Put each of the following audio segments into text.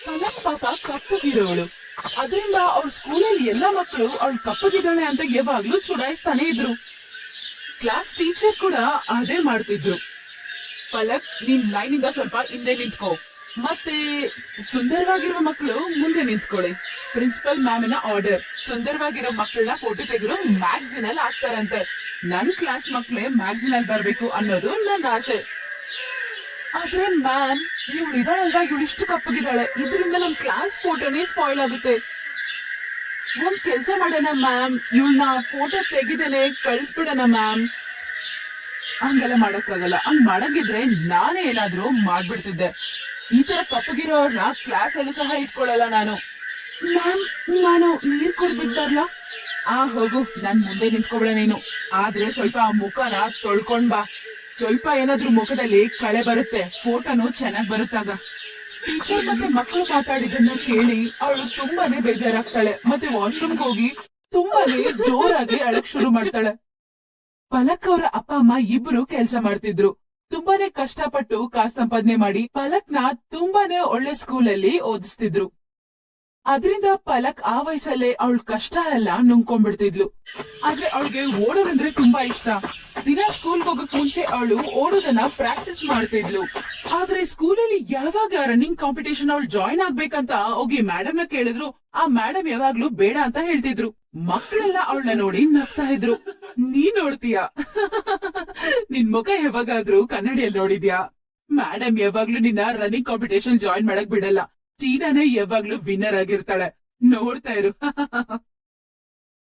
ಪಲಕ್ ಪಾಪ ಕಪ್ಪಗಿರೋಳು. ಅದರಿಂದ ಅವ್ರ ಸ್ಕೂಲಲ್ಲಿ ಎಲ್ಲಾ ಮಕ್ಕಳು ಅವಳು ಕಪ್ಪಗಿದ್ದಾಳೆ ಅಂತ ಯಾವಾಗ್ಲೂ ಚುಡಾಯಿಸ್ತಾನೆ ಇದ್ರು. ಕ್ಲಾಸ್ ಟೀಚರ್ ಕೂಡ ಅದೇ ಮಾಡ್ತಿದ್ರು. ಪಲಕ್, ನೀನ್ ಲೈನ್ ಇಂದ ಸ್ವಲ್ಪ ಹಿಂದೆ ನಿಂತ್ಕೋ, ಮತ್ತೆ ಸುಂದರವಾಗಿರೋ ಮಕ್ಕಳು ಮುಂದೆ ನಿಂತ್ಕೊಳ್ಳಿ. ಪ್ರಿನ್ಸಿಪಲ್ ಮ್ಯಾಮಿನ ಆರ್ಡರ್, ಸುಂದರವಾಗಿರೋ ಮಕ್ಕಳನ್ನ ಫೋಟೋ ತೆಗೆದು ಮ್ಯಾಗಝಿನ್ ಅಲ್ಲಿ ಹಾಕ್ತಾರಂತೆ. ನನ್ ಕ್ಲಾಸ್ ಮಕ್ಳೇ ಮ್ಯಾಗಝಿನ್ ಅಲ್ಲಿ ಬರ್ಬೇಕು ಅನ್ನೋದು ನನ್ನ ಆಸೆ. ಆದ್ರೆ ಮ್ಯಾಮ್, ಇವಳು ಇದಾಳಲ್ವಾ, ಇವಳು ಇಷ್ಟು ಕಪ್ಪಗಿದ್ದಾಳೆ, ಇದರಿಂದ ನಮ್ ಕ್ಲಾಸ್ ಫೋಟೋನೇ ಸ್ಪಾಯ್ಲ್ ಆಗುತ್ತೆ. ಒಂದ್ ಕೆಲ್ಸ ಮಾಡೋಣ ಮ್ಯಾಮ್, ಇವಳನ್ನ ಫೋಟೋ ತೆಗಿದೇನೆ ಕಳ್ಸ್ಬಿಡೋಣ ಮ್ಯಾಮ್. ಹಂಗೆಲ್ಲ ಮಾಡಕ್ಕಾಗಲ್ಲ. ಹಂಗ್ ಮಾಡಂಗಿದ್ರೆ ನಾನೇ ಏನಾದ್ರೂ ಮಾಡ್ಬಿಡ್ತಿದ್ದೆ. ಈ ತರ ಕಪ್ಪಗಿರೋರ್ನ ಕ್ಲಾಸ್ ಅಲ್ಲೂ ಸಹ ಇಟ್ಕೊಳ್ಳಲ್ಲ ನಾನು. ಮ್ಯಾಮ್, ನಾನು ನೀರ್ ಕುಡ್ಬಿಟ್ ಬರ್ಲಾ? ಹೋಗು, ನನ್ ಮುಂದೆ ನಿಂತ್ಕೊಬಿಡ ನೀನು. ಆದ್ರೆ ಸ್ವಲ್ಪ ಮುಖನ ತೊಳ್ಕೊಂಡ್ ಬಾ. ಸ್ವಲ್ಪ ಏನಾದ್ರೂ ಮುಖದಲ್ಲಿ ಕಳೆ ಬರುತ್ತೆ, ಫೋಟೋನು ಚೆನ್ನಾಗ್ ಬರುತ್ತಾಗ. ಟೀಚರ್ ಮತ್ತೆ ಮಕ್ಕಳು ಮಾತಾಡಿದನ್ನ ಕೇಳಿ ಅವಳು ತುಂಬಾನೇ ಬೇಜಾರಾಗ್ತಾಳೆ. ಮತ್ತೆ ವಾಶ್ರೂಮ್ಗೆ ಹೋಗಿ ತುಂಬಾನೇ ಜೋರಾಗಿ ಅಳಕ್ ಶುರು ಮಾಡ್ತಾಳೆ. ಪಲಕ್ ಅವರ ಅಪ್ಪ ಅಮ್ಮ ಇಬ್ರು ಕೆಲ್ಸ ಮಾಡ್ತಿದ್ರು. ತುಂಬಾನೇ ಕಷ್ಟಪಟ್ಟು ಕಾಸು ಸಂಪಾದನೆ ಮಾಡಿ ಪಲಕ್ನ ತುಂಬಾನೇ ಒಳ್ಳೆ ಸ್ಕೂಲಲ್ಲಿ ಓದಿಸ್ತಿದ್ರು. ಅದ್ರಿಂದ ಪಲಕ್ ಆ ವಯಸ್ಸಲ್ಲೇ ಅವಳ ಕಷ್ಟ ಎಲ್ಲ ನುಂಗ್ಕೊಂಡ್ಬಿಡ್ತಿದ್ಲು. ಆದ್ರೆ ಅವಳಿಗೆ ಓಡೋದಂದ್ರೆ ತುಂಬಾ ಇಷ್ಟ. ದಿನ ಸ್ಕೂಲ್ಗೆ ಹೋಗಕ್ ಮುಂಚೆ ಅವಳು ಓಡೋದನ್ನ ಪ್ರಾಕ್ಟೀಸ್ ಮಾಡ್ತಿದ್ಲು. ಆದ್ರೆ ಸ್ಕೂಲಲ್ಲಿ ಯಾವಾಗ ರನ್ನಿಂಗ್ ಕಾಂಪಿಟೇಷನ್ ಅವಳು ಜಾಯಿನ್ ಆಗ್ಬೇಕಂತ ಹೋಗಿ ಮೇಡಮ್ ನ ಕೇಳಿದ್ರು, ಆ ಮೇಡಮ್ ಯಾವಾಗ್ಲೂ ಬೇಡ ಅಂತ ಹೇಳ್ತಿದ್ರು. ಮಕ್ಕಳೆಲ್ಲ ಅವಳನ್ನ ನೋಡಿ ನಗ್ತಾ ಇದ್ರು. ನೀ ನೋಡ್ತೀಯಾ? ನಿನ್ ಮುಖ ಯಾವಾಗಾದ್ರೂ ಕನ್ನಡಿಯಲ್ಲಿ ನೋಡಿದ್ಯಾ? ಮೇಡಮ್ ಯಾವಾಗ್ಲೂ ನಿನ್ನ ರನ್ನಿಂಗ್ ಕಾಂಪಿಟೇಷನ್ ಜಾಯಿನ್ ಮಾಡಕ್ ಬಿಡಲ್ಲ. ಟೀನಾನೇ ಯಾವಾಗ್ಲೂ ವಿನ್ನರ್ ಆಗಿರ್ತಾಳೆ, ನೋಡ್ತಾ ಇರು.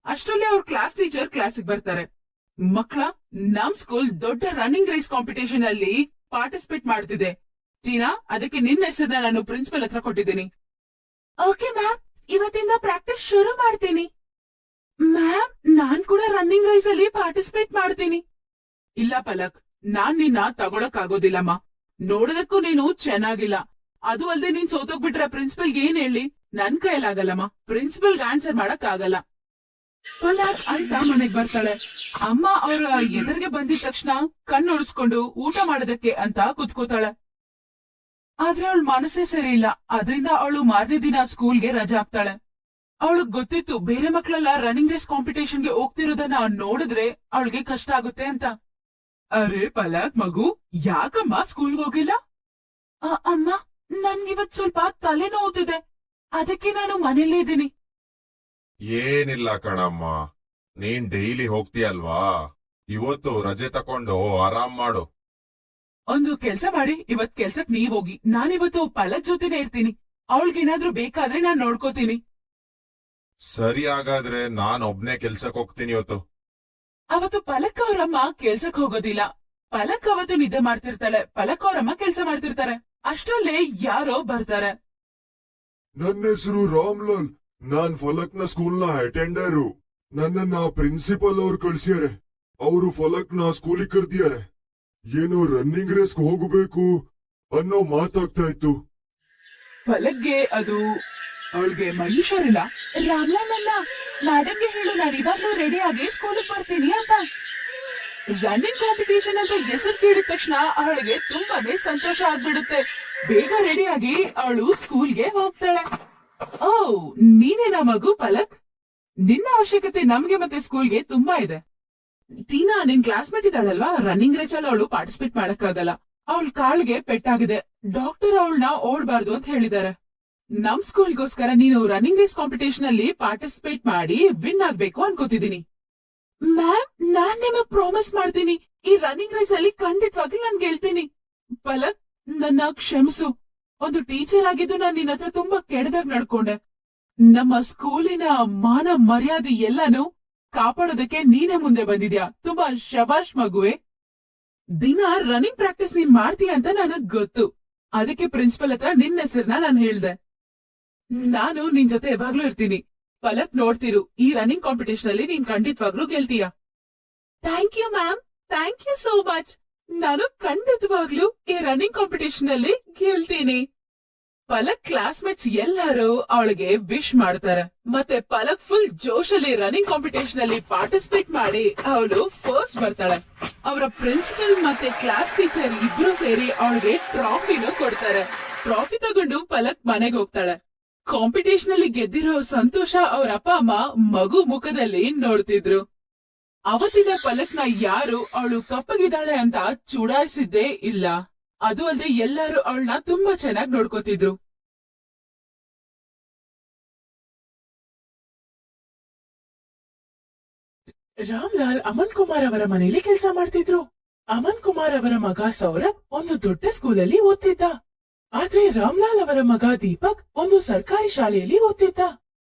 ಅಷ್ಟರಲ್ಲಿ ಅವ್ರ ಕ್ಲಾಸ್ ಟೀಚರ್ ಕ್ಲಾಸಿಗೆ ಬರ್ತಾರೆ. ಮಕ್ಕಳ, ನಮ್ ಸ್ಕೂಲ್ ದೊಡ್ಡ ರನ್ನಿಂಗ್ ರೇಸ್ ಕಾಂಪಿಟೇಷನ್ ಅಲ್ಲಿ ಪಾರ್ಟಿಸಿಪೇಟ್ ಮಾಡ್ತಿದೆ. ಟೀನಾ, ಅದಕ್ಕೆ ನಿನ್ನ ಹೆಸರನ್ನ ನಾನು ಪ್ರಿನ್ಸಿಪಲ್ ಹತ್ರ ಕೊಟ್ಟಿದ್ದೀನಿ. ಓಕೆ ಮ್ಯಾಮ್, ಇವತ್ತಿಂದ ಪ್ರಾಕ್ಟೀಸ್ ಶುರು ಮಾಡ್ತೀನಿ. ಮ್ಯಾಮ್, ನಾನ್ ಕೂಡ ರನ್ನಿಂಗ್ ರೇಸ್ ಅಲ್ಲಿ ಪಾರ್ಟಿಸಿಪೇಟ್ ಮಾಡ್ತೀನಿ. ಇಲ್ಲ ಪಲಕ್, ನಾನ್ ನಿನ್ನ ತಗೊಳಕ್ ಆಗೋದಿಲ್ಲಮ್ಮ. ನೋಡೋದಕ್ಕೂ ನೀನು ಚೆನ್ನಾಗಿಲ್ಲ. ಅದು ಅಲ್ದೆ ನೀನ್ ಸೋತೋಗ್ಬಿಟ್ರೆ ಪ್ರಿನ್ಸಿಪಲ್ಗೆ ಏನ್ ಹೇಳಿ? ನನ್ ಕೈಲಾಗಲ್ಲಮ್ಮ, ಪ್ರಿನ್ಸಿಪಲ್ಗೆ ಆನ್ಸರ್ ಮಾಡಕ್ ಆಗಲ್ಲ. ಪಲಕ್ ಅಳ್ತಾ ಮನೆಗ್ ಬರ್ತಾಳೆ. ಅಮ್ಮ ಅವ್ರ ಎದುರಿಗೆ ಬಂದಿದ ತಕ್ಷಣ ಕಣ್ಣೊಡಿಸ್ಕೊಂಡು ಊಟ ಮಾಡೋದಕ್ಕೆ ಅಂತ ಕುತ್ಕೋತಾಳೆ. ಆದ್ರೆ ಅವಳ ಮನಸ್ಸೇ ಸರಿ ಇಲ್ಲ. ಅದರಿಂದ ಅವಳು ಮಾರನೇ ದಿನ ಸ್ಕೂಲ್ಗೆ ರಜಾ ಹಾಕ್ತಾಳೆ. ಅವಳಗ್ ಗೊತ್ತಿತ್ತು ಬೇರೆ ಮಕ್ಳೆಲ್ಲ ರನ್ನಿಂಗ್ ರೇಸ್ ಕಾಂಪಿಟೇಷನ್ಗೆ ಹೋಗ್ತಿರೋದನ್ನ ನೋಡಿದ್ರೆ ಅವಳಿಗೆ ಕಷ್ಟ ಆಗುತ್ತೆ ಅಂತ. ಅರೆ ಪಲಕ್ ಮಗು, ಯಾಕಮ್ಮ ಸ್ಕೂಲ್ಗೆ ಹೋಗಿಲ್ಲ? ಅಮ್ಮ, ನನ್ಗಿವತ್ ಸ್ವಲ್ಪ ತಲೆ ನೋವುತ್ತಿದೆ, ಅದಕ್ಕೆ ನಾನು ಮನೇಲೇ ಇದ್ದೀನಿ. ಏನಿಲ್ಲ ಕಣಮ್ಮ, ನೀನ್ ಡೈಲಿ ಹೋಗ್ತೀಯಲ್ವಾ, ಇವತ್ತು ರಜೆ ತಕೊಂಡು ಆರಾಮ್ ಮಾಡು. ಒಂದು ಕೆಲ್ಸ ಮಾಡಿ, ಇವತ್ ಕೆಲ್ಸಕ್ ನೀವ್ ಹೋಗಿ, ನಾನಿವತ್ತು ಪಲಕ್ ಜೊತೆನೆ ಇರ್ತೀನಿ. ಅವಳಿಗೇನಾದ್ರೂ ಬೇಕಾದ್ರೆ ನಾನ್ ನೋಡ್ಕೋತೀನಿ. ಸರಿ, ಹಾಗಾದ್ರೆ ನಾನ್ ಒಬ್ನೇ ಕೆಲ್ಸಕ್ ಹೋಗ್ತೀನಿ ಇವತ್ತು. ಅವತ್ತು ಪಲಕ್ ಅವರಮ್ಮ ಕೆಲ್ಸಕ್ ಹೋಗೋದಿಲ್ಲ. ಪಲಕ್ ಅವತ್ತು ನಿದ್ದೆ ಮಾಡ್ತಿರ್ತಾಳೆ, ಪಲಕ್ ಅವರಮ್ಮ ಕೆಲ್ಸ ಮಾಡ್ತಿರ್ತಾರೆ. ಅಷ್ಟರಲ್ಲೇ ಯಾರೋ ಬರ್ತಾರೆ. ನನ್ನ ಹೆಸರು ರಾಮ್ಲಾಲ್, ನಾನ್ ಫಲಕ್ನ ಸ್ಕೂಲ್ನ ಅಟೆಂಡರು. ನನ್ನನ್ನ ಪ್ರಿನ್ಸಿಪಲ್ ಅವ್ರು ಕಳ್ಸ್ಯಾರೆ. ಅವರು ಫಲಕ್ನ ಸ್ಕೂಲಿಗೆ ಕರ್ದಿಯಾರೆ. ಏನೋ ರನ್ನಿಂಗ್ ರೇಸ್ಗೆ ಹೋಗಬೇಕು ಅನ್ನೋ ಮಾತಾಗ್ತಾ ಇತ್ತು. ಪಲಕ್ಗೆ ಅದು ಅವಳಿಗೆ ಮನುಷ್ಯರಿಲ್ಲ. ರಾಮ್ಲಾಲ್ ಅಲ್ಲ, ಮೇಡಮ್ಗೆ ಹೇಳು ನಾನು ಇವಾಗ್ಲೂ ರೆಡಿ ಆಗಿ ಸ್ಕೂಲಿಗೆ ಬರ್ತೀನಿ ಅಂತ. ರನ್ನಿಂಗ್ ಕಾಂಪಿಟೇಷನ್ ಅಂತ ಹೆಸರು ಕೇಳಿದ ತಕ್ಷಣ ಅವಳಿಗೆ ತುಂಬಾನೇ ಸಂತೋಷ ಆಗ್ಬಿಡುತ್ತೆ. ಬೇಗ ರೆಡಿ ಆಗಿ ಅವಳು ಸ್ಕೂಲ್ಗೆ ಹೋಗ್ತಾಳೆ. ಓ, ನೀನೇನಾ ಮಗು ಪಲಕ್? ನಿನ್ನ ಅವಶ್ಯಕತೆ ನಮ್ಗೆ ಮತ್ತೆ ಸ್ಕೂಲ್ಗೆ ತುಂಬಾ ಇದೆ. ಟೀನಾ, ನಿನ್ ಕ್ಲಾಸ್ಮೇಟ್ ಇದ್ದಾಳಲ್ವಾ, ರನ್ನಿಂಗ್ ರೇಸ್ ಅಲ್ಲಿ ಅವಳು ಪಾರ್ಟಿಸಿಪೇಟ್ ಮಾಡಕ್ಕಾಗಲ್ಲ. ಅವಳ ಕಾಲ್ಗೆ ಪೆಟ್ಟಾಗಿದೆ. ಡಾಕ್ಟರ್ ಅವಳನ್ನ ಓಡ್ಬಾರ್ದು ಅಂತ ಹೇಳಿದ್ದಾರೆ. ನಮ್ ಸ್ಕೂಲ್ಗೋಸ್ಕರ ನೀನು ರನ್ನಿಂಗ್ ರೇಸ್ ಕಾಂಪಿಟೇಷನ್ ಅಲ್ಲಿ ಪಾರ್ಟಿಸಿಪೇಟ್ ಮಾಡಿ ವಿನ್ ಆಗ್ಬೇಕು ಅನ್ಕೋತಿದ್ದೀನಿ. ಮ್ಯಾಮ್, ನಾನ್ ನಿಮಗ್ ಪ್ರಾಮಿಸ್ ಮಾಡ್ತೀನಿ, ಈ ರನ್ನಿಂಗ್ ರೇಸ್ ಅಲ್ಲಿ ಖಂಡಿತವಾಗ್ಲೂ ನಾನ್ ಗೆಲ್ತೀನಿ. ಪಲಕ್, ನನ್ನ ಕ್ಷಮಿಸು. ಒಂದು ಟೀಚರ್ ಆಗಿದ್ದು ನಾನ್ ನಿನ್ನ ಹತ್ರ ತುಂಬಾ ಕೆಡದಾಗ ನಡ್ಕೊಂಡೆ. ನಮ್ಮ ಸ್ಕೂಲಿನ ಮಾನ ಮರ್ಯಾದೆ ಎಲ್ಲಾನು ಕಾಪಾಡೋದಕ್ಕೆ ನೀನೇ ಮುಂದೆ ಬಂದಿದ್ಯಾ. ತುಂಬಾ ಶಬಾಷ್ ಮಗುವೆ. ದಿನ ರನ್ನಿಂಗ್ ಪ್ರಾಕ್ಟೀಸ್ ನೀನ್ ಮಾಡ್ತೀಯ ಅಂತ ನನಗ್ ಗೊತ್ತು. ಅದಕ್ಕೆ ಪ್ರಿನ್ಸಿಪಲ್ ಹತ್ರ ನಿನ್ನ ಹೆಸರನ್ನ ನಾನು ಹೇಳ್ದೆ. ನಾನು ನಿನ್ ಜೊತೆ ಯಾವಾಗ್ಲೂ ಇರ್ತೀನಿ. ಪಲಕ್, ನೋಡ್ತಿರು, ಈ ರನ್ನಿಂಗ್ ಕಾಂಪಿಟೇಷನ್ ಅಲ್ಲಿ ನೀನ್ ಖಂಡಿತವಾಗ್ಲೂ ಗೆಲ್ತೀಯ. Thank you ma'am, thank you so much. ನಾನು ಖಂಡಿತವಾಗ್ಲೂ ಈ ರನ್ನಿಂಗ್ ಕಾಂಪಿಟೇಷನ್ ಅಲ್ಲಿ ಗೆಲ್ತೀನಿ. ಪಲಕ್ ಕ್ಲಾಸ್ಮೇಟ್ಸ್ ಎಲ್ಲರೂ ಅವಳಿಗೆ ವಿಶ್ ಮಾಡ್ತಾರೆ. ಮತ್ತೆ ಪಲಕ್ ಫುಲ್ ಜೋಶಲ್ಲಿ ರನ್ನಿಂಗ್ ಕಾಂಪಿಟೇಷನ್ ಅಲ್ಲಿ ಪಾರ್ಟಿಸಿಪೇಟ್ ಮಾಡಿ ಅವಳು ಫಸ್ಟ್ ಬರ್ತಾಳೆ. ಅವರ ಪ್ರಿನ್ಸಿಪಲ್ ಮತ್ತೆ ಕ್ಲಾಸ್ ಟೀಚರ್ ಇಬ್ರು ಸೇರಿ ಅವಳಿಗೆ ಟ್ರಾಫಿನೂ ಕೊಡ್ತಾರೆ. ಟ್ರಾಫಿ ತಗೊಂಡು ಪಲಕ್ ಮನೆಗೆ ಹೋಗ್ತಾಳೆ. ಕಾಂಪಿಟೇಷನ್ ಅಲ್ಲಿ ಗೆದ್ದಿರೋ ಸಂತೋಷ ಅವ್ರ ಅಪ್ಪ ಅಮ್ಮ ಮಗು ಮುಖದಲ್ಲಿ ನೋಡ್ತಿದ್ರು. ಅವತ್ತಿನ ಪಲಕ್ನ ಯಾರು ಅವಳು ಕಪ್ಪಗಿದ್ದಾಳೆ ಅಂತ ಚುಡಾಯಿಸಿದ್ದೇ ಇಲ್ಲ. ಅದು ಅಲ್ಲದೆ ಎಲ್ಲರೂ ಅವಳನ್ನ ತುಂಬಾ ಚೆನ್ನಾಗಿ ನೋಡ್ಕೋತಿದ್ರು. ರಾಮ್ಲಾಲ್ ಅಮನ್ ಕುಮಾರ್ ಅವರ ಮನೆಯಲ್ಲಿ ಕೆಲಸ ಮಾಡ್ತಿದ್ರು. ಅಮನ್ ಕುಮಾರ್ ಅವರ ಮಗ ಸೌರಭ್ ಒಂದು ದೊಡ್ಡ ಸ್ಕೂಲಲ್ಲಿ ಓದ್ತಿದ್ದ. ಆದ್ರೆ ರಾಮ್ಲಾಲ್ ಅವರ ಮಗ ದೀಪಕ್ ಒಂದು ಸರ್ಕಾರಿ ಶಾಲೆಯಲ್ಲಿ ಓದ್ತಿದ್ದ.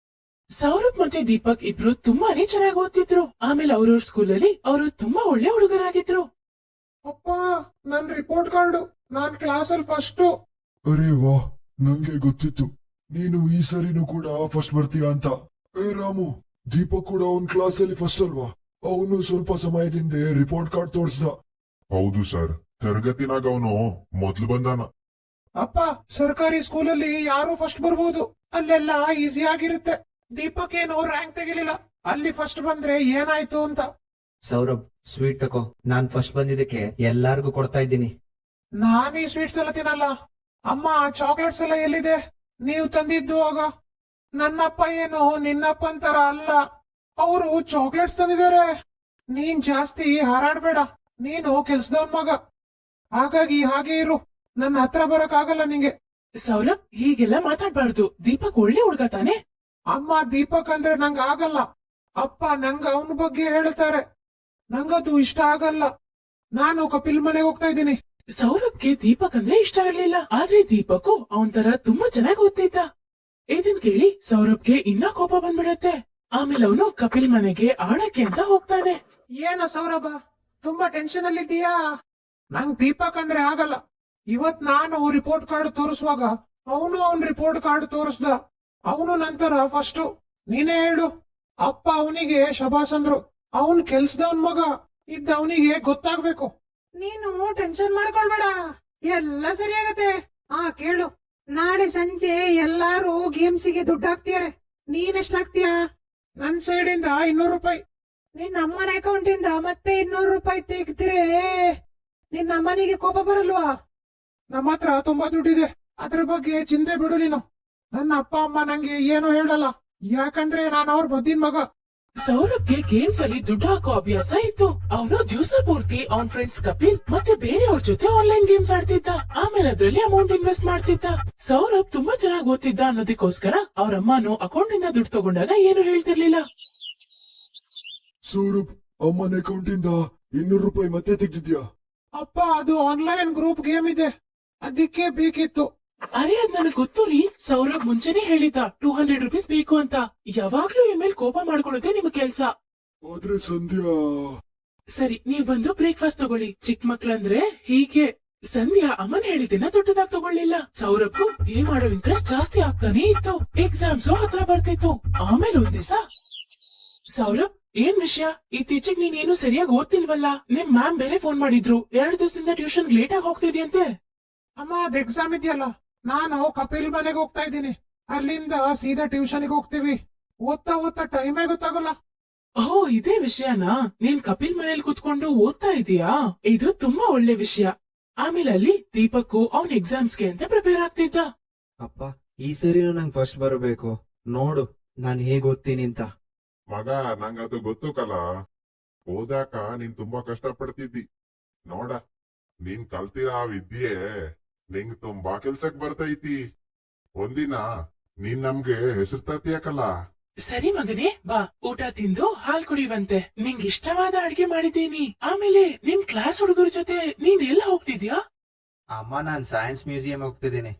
ಸೌರಭ್ ಮತ್ತೆ ದೀಪಕ್ ಇಬ್ರು ತುಂಬಾನೇ ಚೆನ್ನಾಗಿ ಓದ್ತಿದ್ರು. ಆಮೇಲೆ ಅವ್ರವ್ರ ಸ್ಕೂಲಲ್ಲಿ ಅವರು ತುಂಬಾ ಒಳ್ಳೆ ಹುಡುಗರಾಗಿದ್ರು. ಅಪ್ಪ, ನನ್ ರಿಪೋರ್ಟ್ ಕಾರ್ಡು, ನಾನ್ ಕ್ಲಾಸಲ್ಲಿ ಫಸ್ಟ್. ಅರೆ ವಾ, ನಂಗೆ ಗೊತ್ತಿತ್ತು ನೀನು ಈ ಸರಿನೂ ಕೂಡ ಫಸ್ಟ್ ಬರ್ತೀಯ ಅಂತ. ರಾಮು, ದೀಪಕ್ ಕೂಡ ಅವನ್ ಕ್ಲಾಸಲ್ಲಿ ಫಸ್ಟ್ ಅಲ್ವಾ? ಅವನು ಸ್ವಲ್ಪ ಸಮಯದಿಂದ ರಿಪೋರ್ಟ್ ಕಾರ್ಡ್ ತೋರಿಸ್ದ. ಹೌದು ಸರ್, ತರಗತಿನಾಗ ಅವನು ಮೊದ್ಲು ಬಂದಾನ. ಅಪ್ಪ, ಸರ್ಕಾರಿ ಸ್ಕೂಲಲ್ಲಿ ಯಾರು ಫಸ್ಟ್ ಬರ್ಬೋದು, ಅಲ್ಲೆಲ್ಲ ಈಸಿ ಆಗಿರುತ್ತೆ. ದೀಪಕ್ ಏನೋ ರ್ಯಾಂಕ್ ತೆಗಿಲಿಲ್ಲ, ಅಲ್ಲಿ ಫಸ್ಟ್ ಬಂದ್ರೆ ಏನಾಯ್ತು ಅಂತ. ಸೌರಭ್, ಸ್ವೀಟ್ ತಕೋ. ನಾನ್ ಫಸ್ಟ್ ಬಂದಿದ್ದಕ್ಕೆ ಎಲ್ಲಾರ್ಗು ಕೊಡ್ತಾ ಇದ್ದೀನಿ. ನಾನ್ ಈ ಸ್ವೀಟ್ಸ್ ಎಲ್ಲ ತಿನ್ನಲ್ಲ. ಅಮ್ಮ, ಚಾಕ್ಲೇಟ್ಸ್ ಎಲ್ಲ ಎಲ್ಲಿದೆ? ನೀವು ತಂದಿದ್ದು ಆಗ. ನನ್ನಪ್ಪ ಏನು ನಿನ್ನಪ್ಪ ಅಂತಾರ ಅಲ್ಲ, ಅವರು ಚಾಕ್ಲೇಟ್ಸ್ ತಂದಿದ್ದಾರೆ. ನೀನ್ ಜಾಸ್ತಿ ಹಾರಾಡ್ಬೇಡ, ನೀನು ಕೆಲ್ಸದವನ್ ಮಗ, ಹಾಗಾಗಿ ಹಾಗೆ ಇರು. ನನ್ನ ಹತ್ರ ಬರಕ್ ಆಗಲ್ಲ ನಿಂಗೆ. ಸೌರಭ್, ಹೀಗೆಲ್ಲ ಮಾತಾಡ್ಬಾರ್ದು. ದೀಪಕ್ ಒಳ್ಳೆ ಹುಡುಗ ತಾನೆ. ಅಮ್ಮ, ದೀಪಕ್ ಅಂದ್ರೆ ನಂಗ ಆಗಲ್ಲ. ಅಪ್ಪ ನಂಗ ಅವನ ಬಗ್ಗೆ ಹೇಳ್ತಾರೆ, ನಂಗದು ಇಷ್ಟ ಆಗಲ್ಲ. ನಾನು ಕಪಿಲ್ ಮನೆಗೆ ಹೋಗ್ತಾ ಇದ್ದೀನಿ. ಸೌರಭ್ಗೆ ದೀಪಕ್ ಅಂದ್ರೆ ಇಷ್ಟ ಇರ್ಲಿಲ್ಲ. ಆದ್ರೆ ದೀಪಕ್ ಅವನ್ ತರ ತುಂಬಾ ಚೆನ್ನಾಗಿ ಓದ್ತಿದ್ದ. ಇದನ್ ಕೇಳಿ ಸೌರಭ್ಗೆ ಇನ್ನ ಕೋಪ ಬಂದ್ಬಿಡತ್ತೆ. ಆಮೇಲೆ ಅವನು ಕಪಿಲ್ ಮನೆಗೆ ಆಡಕ್ಕೆ ಅಂತ ಹೋಗ್ತಾನೆ. ಏನೋ ಸೌರಭ, ತುಂಬಾ ಟೆನ್ಷನ್ ಅಲ್ಲಿದ್ದೀಯಾ? ನಂಗ್ ದೀಪಕ್ ಅಂದ್ರೆ ಆಗಲ್ಲ. ಇವತ್ ನಾನು ರಿಪೋರ್ಟ್ ಕಾರ್ಡ್ ತೋರಿಸುವಾಗ ಅವನು ಅವನ್ ರಿಪೋರ್ಟ್ ಕಾರ್ಡ್ ತೋರಿಸ್ದ. ಅವನು ನಂತರ ಫಸ್ಟ್. ನೀನೇ ಹೇಳು. ಅಪ್ಪ ಅವನಿಗೆ ಶಬಾಸ್ ಅಂದ್ರು. ಅವನ್ ಕೆಲ್ಸದವನ್ ಮಗ ಇದ್ದ, ಅವನಿಗೆ ಗೊತ್ತಾಗ್ಬೇಕು. ನೀನು ಟೆನ್ಷನ್ ಮಾಡ್ಕೊಳ್ಬೇಡ, ಎಲ್ಲ ಸರಿಯಾಗತ್ತೆ. ಕೇಳು, ನಾಳೆ ಸಂಜೆ ಎಲ್ಲಾರು ಗೇಮ್ಸಿಗೆ ದುಡ್ಡು ಹಾಕ್ತಿಯಾರೆ. ನೀನೆಷ್ಟ್ ಹಾಕ್ತೀಯಾ? ನನ್ ಸೈಡ್ ಇಂದ 200 ರೂಪಾಯಿ. ನಿನ್ನ ಅಮ್ಮನ ಅಕೌಂಟ್ ಇಂದ ಮತ್ತೆ 200 ರೂಪಾಯಿ ತೆಗ್ದ್ರೆ ನಿನ್ನ ಅಮ್ಮನಿಗೆ ಕೋಪ ಬರಲ್ವಾ? ನಮ್ಮ ಹತ್ರ ತುಂಬಾ ದುಡ್ಡಿದೆ, ಅದ್ರ ಬಗ್ಗೆ ಚಿಂತೆ ಬಿಡು ನೀನು. ನನ್ನ ಅಪ್ಪ ಅಮ್ಮ ನಂಗೆ ಏನು ಹೇಳಲ್ಲ, ಯಾಕಂದ್ರೆ ನಾನು ಅವ್ರ ಬದ್ದಿನ ಮಗ. ಸೌರಭ್ಗೆ ಗೇಮ್ಸ್ ಅಲ್ಲಿ ದುಡ್ಡು ಹಾಕೋ ಅಭ್ಯಾಸ ಇತ್ತು. ಅವನು ದಿವಸ ಪೂರ್ತಿ ಅವನ್ ಫ್ರೆಂಡ್ಸ್ ಕಪಿಲ್ ಮತ್ತೆ ಬೇರೆಯವ್ರ ಜೊತೆ ಆನ್ಲೈನ್ ಗೇಮ್ಸ್ ಆಡ್ತಿದ್ದ. ಆಮೇಲೆ ಅದ್ರಲ್ಲಿ ಅಮೌಂಟ್ ಇನ್ವೆಸ್ಟ್ ಮಾಡ್ತಿದ್ದ. ಸೌರಭ್ ತುಂಬಾ ಚೆನ್ನಾಗಿ ಓದ್ತಿದ್ದ ಅನ್ನೋದಕ್ಕೋಸ್ಕರ ಅವ್ರ ಅಮ್ಮನು ಅಕೌಂಟ್ ಇಂದ ದುಡ್ಡು ತಗೊಂಡಾಗ ಏನು ಹೇಳ್ತಿರ್ಲಿಲ್ಲ. ಸೌರಭ್, ಅಮ್ಮನ ಅಕೌಂಟ್ ಇಂದ 200 ರೂಪಾಯಿ ಮತ್ತೆ ತೆಗ್ದಿದ್ಯಾ? ಅಪ್ಪ, ಅದು ಆನ್ಲೈನ್ ಗ್ರೂಪ್ ಗೇಮ್ ಇದೆ, ಅದಕ್ಕೆ ಬೇಕಿತ್ತು. ಅರೆ, ಅದ್ ನನಗ್ ಗೊತ್ತು ರೀ. ಸೌರಭ್ ಮುಂಚೆನೆ ಹೇಳಿದ್ದ 200 ರೂಪೀಸ್ ಬೇಕು ಅಂತ. ಯಾವಾಗ್ಲೂ ಇಮೇಲ್ ಕೋಪ ಮಾಡ್ಕೊಳ್ಳೋದೇ ನಿಮ್ ಕೆಲ್ಸ. ಆದ್ರೆ ಸಂಧ್ಯಾ... ಸರಿ, ನೀವ್ ಬಂದು ಬ್ರೇಕ್ಫಾಸ್ಟ್ ತಗೊಳ್ಳಿ. ಚಿಕ್ಕ ಮಕ್ಳಂದ್ರೆ ಹೀಗೆ. ಸಂಧ್ಯಾ ಅಮ್ಮನ್ ಹೇಳಿದ್ದನ್ನ ದೊಡ್ಡದಾಗ್ ತಗೊಳ್ಳಿಲ್ಲ. ಸೌರಭ್ಗೂ ಗೇಮ್ ಮಾಡೋ ಇಂಟ್ರೆಸ್ಟ್ ಜಾಸ್ತಿ ಆಗ್ತಾನೆ ಇತ್ತು. ಎಕ್ಸಾಮ್ಸ್ ಹತ್ರ ಬರ್ತಿತ್ತು. ಆಮೇಲೆ ಒಂದ್ ದಿವಸ, ಸೌರಭ್, ಏನ್ ವಿಷಯ? ಇತ್ತೀಚೆಗೆ ನೀನೇನು ಸರಿಯಾಗಿ ಓದ್ತಿಲ್ವಲ್ಲ? ನಿಮ್ ಮ್ಯಾಮ್ ಬೇರೆ ಫೋನ್ ಮಾಡಿದ್ರು, 2 ದಿವಸದಿಂದ ಟ್ಯೂಷನ್ ಲೇಟ್ ಆಗಿ ಹೋಗ್ತಿದ್ಯಂತೆ. ಅಮ್ಮ, ಅದ್ ಎಕ್ಸಾಮ್ ಇದೆಯಲ್ಲ, ನಾನು ಕಪಿಲ್ ಮನೆಗೆ ಹೋಗ್ತಾ ಇದ್ದೀನಿ. ಅಲ್ಲಿಂದ ಸೀದಾ ಟ್ಯೂಷನ್ಗೆ ಹೋಗ್ತೀವಿ. ಓದ್ತಾ ಓದ್ತಾ ಟೈಮೇ ಗೊತ್ತಾಗಲ್ಲ. ಓ, ಇದೇ ವಿಷಯನಾ? ನೀನ್ ಕಪಿಲ್ ಮನೇಲಿ ಕುತ್ಕೊಂಡು ಓದ್ತಾ ಇದೀಯಾ? ಇದು ತುಂಬಾ ಒಳ್ಳೆ ವಿಷಯ. ಆಮೇಲೆ ಅಲ್ಲಿ ದೀಪಕ್ ಅವನ್ ಎಕ್ಸಾಮ್ಸ್ಗೆ ಅಂತ ಪ್ರಿಪೇರ್ ಆಗ್ತಿದ್ದ. ಅಪ್ಪ, ಈ ಸರಿನೂ ನಂಗ್ ಫಸ್ಟ್ ಬರಬೇಕು. ನೋಡು ನಾನ್ ಹೇಗ್ ಓದ್ತೀನಿ ಅಂತ. ಮಗ, ನಂಗದು ಗೊತ್ತು ಕಲ. ಓದಾಕ ನೀನ್ ತುಂಬಾ ಕಷ್ಟ ಪಡ್ತಿದ್ದಿ. ನೋಡ, ನೀನ್ ಕಲ್ತಿರ ಆ ವಿದ್ಯೆ ನಿಂಗ್ ತುಂಬಾ ಕೆಲ್ಸಕ್ ಬರ್ತೈತಿ. ಒಂದಿನ ನೀನ್ ನಮ್ಗೆ ಹೆಸರು ತರ್ತೀಯಕಲ್ಲ. ಸರಿ ಮಗನೇ, ಬಾ, ಊಟ ತಿಂದು ಹಾಲ್ ಕುಡಿಯುವಂತೆ. ನಿಂಗ್ ಇಷ್ಟವಾದ ಅಡ್ಗೆ ಮಾಡಿದ್ದೀನಿ. ಆಮೇಲೆ ನಿನ್ ಕ್ಲಾಸ್ ಹುಡುಗರ ಜೊತೆ ನೀನ್ ಎಲ್ಲ ಹೋಗ್ತಿದ್ಯಾ? ಅಮ್ಮ, ನಾನ್ ಸೈನ್ಸ್ ಮ್ಯೂಸಿಯಂ ಹೋಗ್ತಿದ್ದೀನಿ.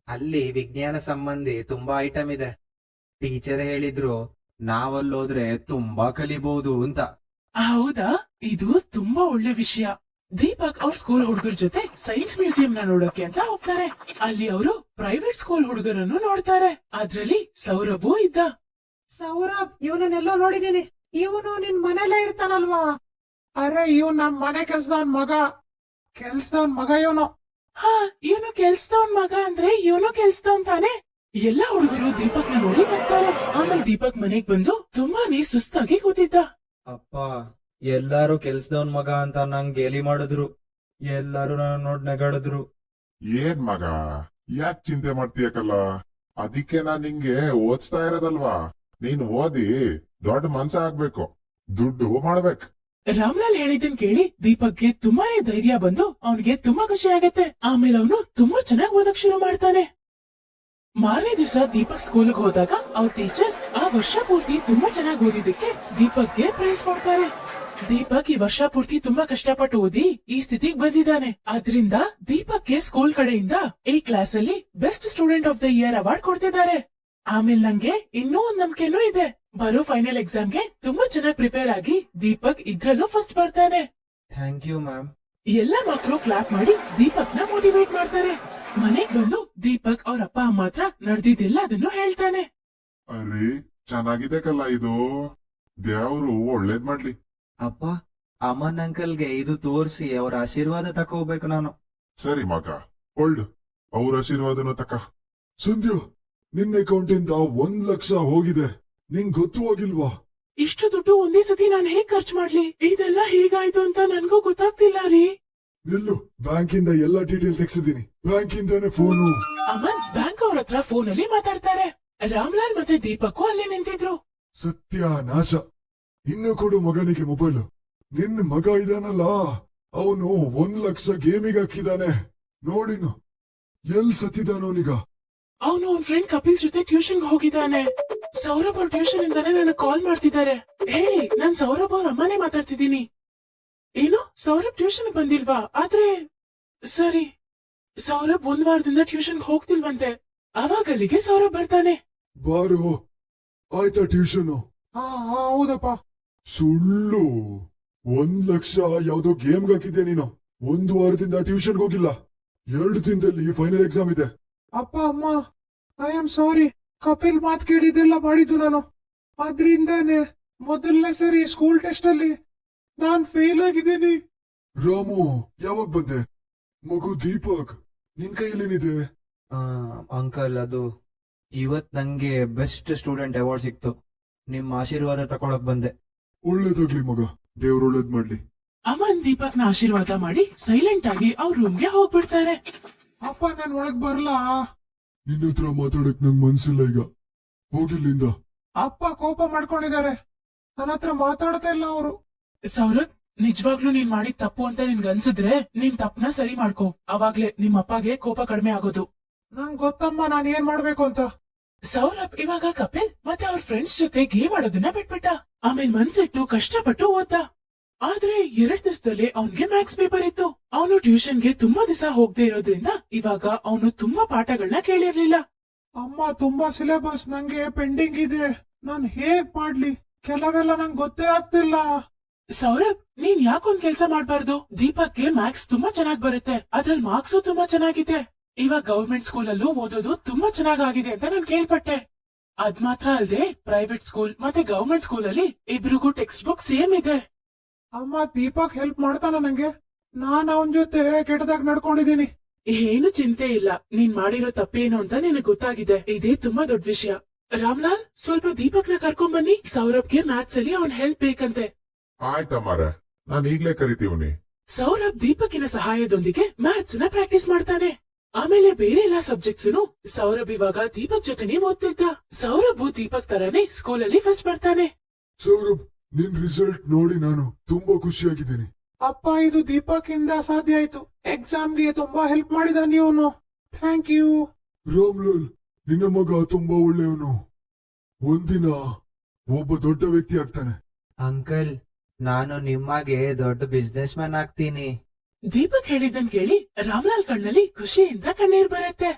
ಅಲ್ಲಿ ವಿಜ್ಞಾನ ಸಂಬಂಧಿ ತುಂಬಾ ಐಟಮ್ ಇದೆ. ಟೀಚರ್ ಹೇಳಿದ್ರು ನಾವಲ್ಲೋದ್ರೆ ತುಂಬಾ ಕಲಿಬಹುದು ಅಂತ. ಹೌದಾ? ಇದು ತುಂಬಾ ಒಳ್ಳೆ ವಿಷಯ. ದೀಪಕ್ ಅವ್ರ ಸ್ಕೂಲ್ ಹುಡುಗರ ಜೊತೆ ಸೈನ್ಸ್ ಮ್ಯೂಸಿಯಂ ನ ನೋಡೋಕೆ ಅಂತ ಹೋಗ್ತಾರೆ. ಅಲ್ಲಿ ಅವರು ಪ್ರೈವೇಟ್ ಸ್ಕೂಲ್ ಹುಡುಗರನ್ನು ನೋಡ್ತಾರೆ. ಅದ್ರಲ್ಲಿ ಸೌರಭೂ ಇದ್ದ. ಸೌರಭ್, ಇವನನ್ನೆಲ್ಲೋ ನೋಡಿದೀನಿ. ಇವನು ನಿನ್ ಮನೆಯಲ್ಲೇ ಇರ್ತಾನಲ್ವಾ? ಅರೆ, ಇವ್ ನಮ್ ಮನೆ ಕೆಲ್ಸದವನ್ ಮಗ ಇವನು. ಹಾ, ಇವನು ಕೆಲ್ಸದವನ್ ಮಗ ಅಂದ್ರೆ ಇವನು ಕೆಲ್ಸದವನ್ ತಾನೆ. ಎಲ್ಲಾ ಹುಡುಗರು ದೀಪಕ್ ನ ನೋಡಿ ಬರ್ತಾರೆ. ಆಮೇಲೆ ದೀಪಕ್ ಮನೆಗ್ ಬಂದು ತುಂಬಾನೇ ಸುಸ್ತಾಗಿ ಕೂತಿದ್ದ. ಅಪ್ಪ, ಎಲ್ಲಾರು ಕೆಲ್ಸದವನ್ ಮಗ ಅಂತ ನಂಗ್ ಗೇಲಿ ಮಾಡಿದ್ರು. ಎಲ್ಲಾರು ನನ್ನ ನೋಡ್ ನಗಾಡಿದ್ರು. ಏನ್ ಮಗ, ಯಾಕ್ ಚಿಂತೆ ಮಾಡ್ತೀಯಕಲ್ಲ? ಅದಕ್ಕೆ ನಾನ್ ನಿಂಗೆ ಓದಿಸ್ತಾ ಇರೋದಲ್ವಾ. ನೀನ್ ಓದಿ ದೊಡ್ಡ ಮನ್ಸ ಆಗ್ಬೇಕು, ದುಡ್ಡು ಮಾಡ್ಬೇಕು. ರಾಮ್ಲಾಲ್ ಹೇಳಿದ್ದನ್ ಕೇಳಿ ದೀಪಕ್ಗೆ ತುಂಬಾನೇ ಧೈರ್ಯ ಬಂದು ಅವನಿಗೆ ತುಂಬಾ ಖುಷಿ ಆಗತ್ತೆ. ಆಮೇಲೆ ಅವನು ತುಂಬಾ ಚೆನ್ನಾಗಿ ಓದಕ್ ಶುರು ಮಾಡ್ತಾನೆ. ಮಾರನೇ ದಿವಸ ದೀಪಕ್ ಸ್ಕೂಲ್ಗೆ ಹೋದಾಗ ಅವ್ರ ಟೀಚರ್ ಆ ವರ್ಷ ಪೂರ್ತಿ ತುಂಬಾ ಚೆನ್ನಾಗಿ ಓದಿದ್ದಕ್ಕೆ ದೀಪಕ್ಗೆ ಪ್ರೈಸ್ ಕೊಡ್ತಾರೆ. ದೀಪಕ್ ಈ ವರ್ಷ ಪೂರ್ತಿ ತುಂಬಾ ಕಷ್ಟಪಟ್ಟು ಓದಿ ಈ ಸ್ಥಿತಿಗೆ ಬಂದಿದ್ದಾನೆ. ಆದ್ರಿಂದ ದೀಪಕ್ಗೆ ಸ್ಕೂಲ್ ಕಡೆಯಿಂದ ಈ ಕ್ಲಾಸ್ ಅಲ್ಲಿ best student of the year award ಕೊಡ್ತಿದ್ದಾರೆ. ಆಮೇಲೆ ನಂಗೆ ಇನ್ನೂ ಒಂದ್ ನಂಬಿಕೆನೂ ಇದೆ. ಬರೋ ಫೈನಲ್ ಎಕ್ಸಾಮ್ಗೆ ತುಂಬಾ ಚೆನ್ನಾಗಿ ಪ್ರಿಪೇರ್ ಆಗಿ ದೀಪಕ್ ಇದ್ರಲ್ಲೂ ಫಸ್ಟ್ ಬರ್ತಾನೆ. Thank you ma'am. ಎಲ್ಲಾ ಮಕ್ಕಳು ಕ್ಲಾಪ್ ಮಾಡಿ ದೀಪಕ್ ನ ಮೋಟಿವೇಟ್ ಮಾಡ್ತಾರೆ. ಮನೆಗ್ ಬಂದು ದೀಪಕ್ ಅವ್ರ ಅಪ್ಪ ಅಮ್ಮ ಹತ್ರ ನಡೆದಿದ್ದೆಲ್ಲ ಅದನ್ನು ಹೇಳ್ತಾನೆ. ಅರೆ ಚೆನ್ನಾಗಿದೆ ಕಲ್ಲ ಇದು. ದೇವ್ರು ಒಳ್ಳೇದ್ ಮಾಡ್ಲಿ. ಅಪ್ಪ, ಅಮ್ಮನ್ ಅಂಕಲ್ಗೆ ಇದು ತೋರಿಸಿ ಅವ್ರ ಆಶೀರ್ವಾದ ತಕೋಬೇಕು ನಾನು. ಸರಿ ಮಗ, ಒಳ್ಳು ಅವ್ರ ಆಶೀರ್ವಾದನ ತಕ. ಸಂಧ್ಯಾ, ನಿನ್ನ ಅಕೌಂಟಿಂದ 1,00,000 ಹೋಗಿದೆ. ನಿಂಗ್ ಗೊತ್ತೂ ಆಗಿಲ್ವಾ? ಇಷ್ಟು ದುಡ್ಡು ಒಂದೇ ಸತಿ ನಾನು ಹೇಗ್ ಖರ್ಚು ಮಾಡ್ಲಿ? ಇದೆಲ್ಲ ಹೇಗಾಯ್ತು ಅಂತ ನನ್ಗೂ ಗೊತ್ತಾಗ್ತಿಲ್ಲ ರೀ. ನಿಲ್ಲು, ಬ್ಯಾಂಕಿಂದ ಎಲ್ಲಾ ಡೀಟೇಲ್ ತೆಗ್ಸಿದೀನಿ. ಬ್ಯಾಂಕಿಂದಾನೆ ಫೋನು. ಅಮನ್ ಬ್ಯಾಂಕ್ ಅವ್ರ ಹತ್ರ ಫೋನ್ ಅಲ್ಲಿ ಮಾತಾಡ್ತಾರೆ. ರಾಮ್ಲಾಲ್ ಮತ್ತೆ ದೀಪಕ್ ಅಲ್ಲೇ ನಿಂತಿದ್ರು. ಸತ್ಯನಾಶ. ಇನ್ನು ಕೊಡು ಮಗನಿಗೆ ಮೊಬೈಲ್. ನಿನ್ನ ಮಗ ಇದಾನಲ್ಲ, ಅವನು 1,00,000 ಗೇಮಿಗೆ ಹಾಕಿದಾನೆ. ನೋಡಿನು ಎಲ್ ಸತ್ತಿದಾನವನೀಗ. ಅವನು ಅವ್ನ ಫ್ರೆಂಡ್ ಕಪಿಲ್ ಜೊತೆ ಟ್ಯೂಷನ್ ಹೋಗಿದ್ದಾನೆ. ಸೌರಭ್ ಅವ್ರ ಟ್ಯೂಷನ್ ಇಂದಾನೆ ನನಗೆ ಕಾಲ್ ಮಾಡ್ತಿದ್ದಾರೆ. ಹೇಳಿ, ನಾನ್ ಸೌರಭ್ ಅವ್ರ ಅಮ್ಮನೇ ಮಾತಾಡ್ತಿದ್ದೀನಿ. ಏನು, ಸೌರಭ್ ಟ್ಯೂಷನ್ ಬಂದಿಲ್ವಾ? ಆದ್ರೆ ಸರಿ, ಸೌರಭ್ 1 ವಾರದಿಂದ ಟ್ಯೂಷನ್ ಹೋಗ್ತಿಲ್ವಂತೆ. ಅವಾಗ ಅಲ್ಲಿಗೆ ಸೌರಭ್ ಬರ್ತಾನೆ. ಬಾರೋ, ಆಯ್ತಾ ಟ್ಯೂಷನ್? ಹೌದಪ್ಪ. ಸುಳ್ಳು. 1,00,000 ಯಾವ್ದೋ ಗೇಮ್ಗೆ ಹಾಕಿದ್ದೆ ನೀನು. 1 ವಾರದಿಂದ ಟ್ಯೂಷನ್ ಹೋಗಿಲ್ಲ. 2 ದಿನದಲ್ಲಿ ಫೈನಲ್ ಎಕ್ಸಾಮ್ ಇದೆ. ಅಪ್ಪ ಅಮ್ಮ, ಐ ಆಮ್ ಸಾರಿ. ಕಪಿಲ್ ಮಾತ್ ಕೇಳಿದ್ದೆಲ್ಲ ಮಾಡಿದ್ದು ನಾನು. ಅದ್ರಿಂದಾನೆ ಮೊದಲನೇ ಸರಿ ಸ್ಕೂಲ್ ಟೆಸ್ಟ್ ಅಲ್ಲಿ ನಾನ್ ಫೇಲ್ ಆಗಿದ್ದೀನಿ. ರಾಮು, ಯಾವಾಗ ಬಂದೆ? ಮಗು ದೀಪಕ್, ನಿನ್ ಕೈಯಲ್ಲೇನಿದೆ? ಅಂಕಲ್, ಅದು ಇವತ್ ನಂಗೆ ಬೆಸ್ಟ್ ಸ್ಟೂಡೆಂಟ್ ಅವಾರ್ಡ್ ಸಿಕ್ತು. ನಿಮ್ ಆಶೀರ್ವಾದ ತಕೊಳಕ್ ಬಂದೆ. ಒಳ್ಳೇದಾಗ್ಲಿ ಮಗ, ದೇವ್ರು ಒಳ್ಳೇದ್ ಮಾಡ್ಲಿ. ಅಮನ್ ದೀಪಕ್ ನ ಆಶೀರ್ವಾದ ಮಾಡಿ ಸೈಲೆಂಟ್ ಆಗಿ ಅವ್ರ ರೂಮ್ಗೆ ಹೋಗ್ಬಿಡ್ತಾರೆ. ಅಪ್ಪ, ನಾನ್ ಒಳಗ್ ಬರ್ಲಾ? ನಿನ್ನ ಹತ್ರ ಮಾತಾಡಕ್ ನಂಗ್ ಮನ್ಸಿಲ್ಲ ಈಗ. ಹೋಗಿಲ್ಲಿಂದ. ಅಪ್ಪ ಕೋಪ ಮಾಡ್ಕೊಂಡಿದ್ದಾರೆ. ನನ್ನ ಹತ್ರ ಮಾತಾಡ್ತಾ ಇಲ್ಲ ಅವರು. ಸೌರಭ್, ನಿಜವಾಗ್ಲೂ ನೀನ್ ಮಾಡಿದ ತಪ್ಪು ಅಂತ ನಿನ್ಗೆ ಅನ್ಸಿದ್ರೆ ನಿನ್ ತಪ್ಪನ ಸರಿ ಮಾಡ್ಕೋ. ಅವಾಗ್ಲೇ ನಿಮ್ ಅಪ್ಪಗೆ ಕೋಪ ಕಡಿಮೆ ಆಗೋದು. ನಂಗ್ ಗೊತ್ತಮ್ಮ ನಾನ್ ಏನ್ ಮಾಡ್ಬೇಕು ಅಂತ. ಸೌರಭ್ ಇವಾಗ ಕಪಿಲ್ ಮತ್ತೆ ಅವ್ರ ಫ್ರೆಂಡ್ಸ್ ಜೊತೆ ಗೇಮ್ ಆಡೋದನ್ನ ಬಿಟ್ಬಿಟ್ಟ. ಆಮೇಲೆ ಮನ್ಸಿಟ್ಟು ಕಷ್ಟಪಟ್ಟು ಓದ್ದ. ಆದ್ರೆ 2 ದಿವಸದಲ್ಲಿ ಅವನ್ಗೆ ಮ್ಯಾಥ್ಸ್ ಪೇಪರ್ ಇತ್ತು. ಅವನು ಟ್ಯೂಷನ್ಗೆ ತುಂಬಾ ದಿವಸ ಹೋಗದೆ ಇರೋದ್ರಿಂದ ಇವಾಗ ಅವನು ತುಂಬಾ ಪಾಠಗಳನ್ನ ಕೇಳಿರ್ಲಿಲ್ಲ. ಅಮ್ಮ, ತುಂಬಾ ಸಿಲೆಬಸ್ ನಂಗೆ ಪೆಂಡಿಂಗ್ ಇದೆ. ನಾನ್ ಹೇಗ್ ಮಾಡ್ಲಿ? ಕೆಲವೆಲ್ಲ ನಂಗೆ ಗೊತ್ತೇ ಆಗ್ತಿಲ್ಲ. ಸೌರಭ್, ನೀನ್ ಯಾಕೊಂದ್ ಕೆಲ್ಸ ಮಾಡ್ಬಾರ್ದು? ದೀಪಕ್ಗೆ ಮ್ಯಾಥ್ಸ್ ತುಂಬಾ ಚೆನ್ನಾಗ್ ಬರುತ್ತೆ. ಅದ್ರಲ್ಲಿ ಮಾರ್ಕ್ಸು ತುಂಬಾ ಚೆನ್ನಾಗಿದೆ. ಇವಾಗ ಗವರ್ಮೆಂಟ್ ಸ್ಕೂಲ್ ಅಲ್ಲೂ ಓದೋದು ತುಂಬಾ ಚೆನ್ನಾಗಾಗಿದೆ ಅಂತ ನಾನ್ ಕೇಳ್ಪಟ್ಟೆ. ಅದ್ ಮಾತ್ರ ಅಲ್ಲದೆ ಪ್ರೈವೇಟ್ ಸ್ಕೂಲ್ ಮತ್ತೆ ಗವರ್ಮೆಂಟ್ ಸ್ಕೂಲ್ ಅಲ್ಲಿ ಇಬ್ರಿಗೂ ಟೆಕ್ಸ್ಟ್ ಬುಕ್ ಸೇಮ್ ಇದೆ. ಅಮ್ಮ, ದೀಪಕ್ ಹೆಲ್ಪ್ ಮಾಡ್ತಾನ ನಂಗೆ. ನಾನ್ ಅವನ್ ಜೊತೆ ಕೆಟ್ಟದಾಗ ನಡ್ಕೊಂಡಿದೀನಿ. ಏನು ಚಿಂತೆ ಇಲ್ಲ. ನೀನ್ ಮಾಡಿರೋ ತಪ್ಪೇನು ಅಂತ ನಿನಗ್ ಗೊತ್ತಾಗಿದೆ. ಇದೇ ತುಂಬಾ ದೊಡ್ಡ ವಿಷಯ. ರಾಮ್ಲಾಲ್, ಸ್ವಲ್ಪ ದೀಪಕ್ನ ಕರ್ಕೊಂಡ್ ಬನ್ನಿ. ಸೌರಭ್ಗೆ ಮ್ಯಾಥ್ಸ್ ಅಲ್ಲಿ ಅವನ್ ಹೆಲ್ಪ್ ಬೇಕಂತೆ. ಆಯ್ತಮ್ಮಾರ, ನಾನ್ ಈಗ್ಲೇ ಕರಿತೀವ್ನಿ. ಸೌರಭ್ ದೀಪಕ್ಕಿನ ಸಹಾಯದೊಂದಿಗೆ ಮ್ಯಾಥ್ಸ್ ನ ಪ್ರಾಕ್ಟೀಸ್ ಮಾಡ್ತಾನೆ. ಆಮೇಲೆ ಬೇರೆ ಎಲ್ಲಾ ಸಬ್ಜೆಕ್ಟ್ಸ್ ಸೌರಭ್ ಇವಾಗ ದೀಪಕ್ ಜೊತೆನೆ ಓದ್ತಿದ್ದ. ಸೌರಭ್ ದೀಪಕ್ ತರಾನೇ ಸ್ಕೂಲಲ್ಲಿ ಫಸ್ಟ್ ಬರ್ತಾನೆ. ಸೌರಭ್, ನಿನ್ ರಿಸಲ್ಟ್ ನೋಡಿ ನಾನು ತುಂಬಾ ಖುಷಿಯಾಗಿದ್ದೀನಿ. ಅಪ್ಪ, ಇದು ದೀಪಕ್ ಇಂದ ಸಾಧ್ಯ ಆಯ್ತು. ಎಕ್ಸಾಮ್ಗೆ ತುಂಬಾ ಹೆಲ್ಪ್ ಮಾಡಿದ ನೀವು. Thank you. ರಾಮ್ಲಾಲ್, ನಿನ್ನ ಮಗ ತುಂಬಾ ಒಳ್ಳೆಯವನು. ಒಂದಿನ ಒಬ್ಬ ದೊಡ್ಡ ವ್ಯಕ್ತಿ ಆಗ್ತಾನೆ. ಅಂಕಲ್, ನಾನು ನಿಮ್ಮಾಗೆ ದೊಡ್ಡ ಬಿಸ್ನೆಸ್ ಮ್ಯಾನ್ ಆಗ್ತೀನಿ. ದೀಪಕ್ ಹೇಳಿದ್ದನ್ ಕೇಳಿ ರಾಮ್ಲಾಲ್ ಕಣ್ಣಲ್ಲಿ ಖುಷಿಯಿಂದ ಕಣ್ಣೀರ್ ಬರುತ್ತೆ.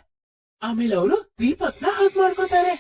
ಆಮೇಲೆ ಅವರು ದೀಪಕ್ನ ಹಗ್ ಮಾಡ್ಕೋತಾರೆ.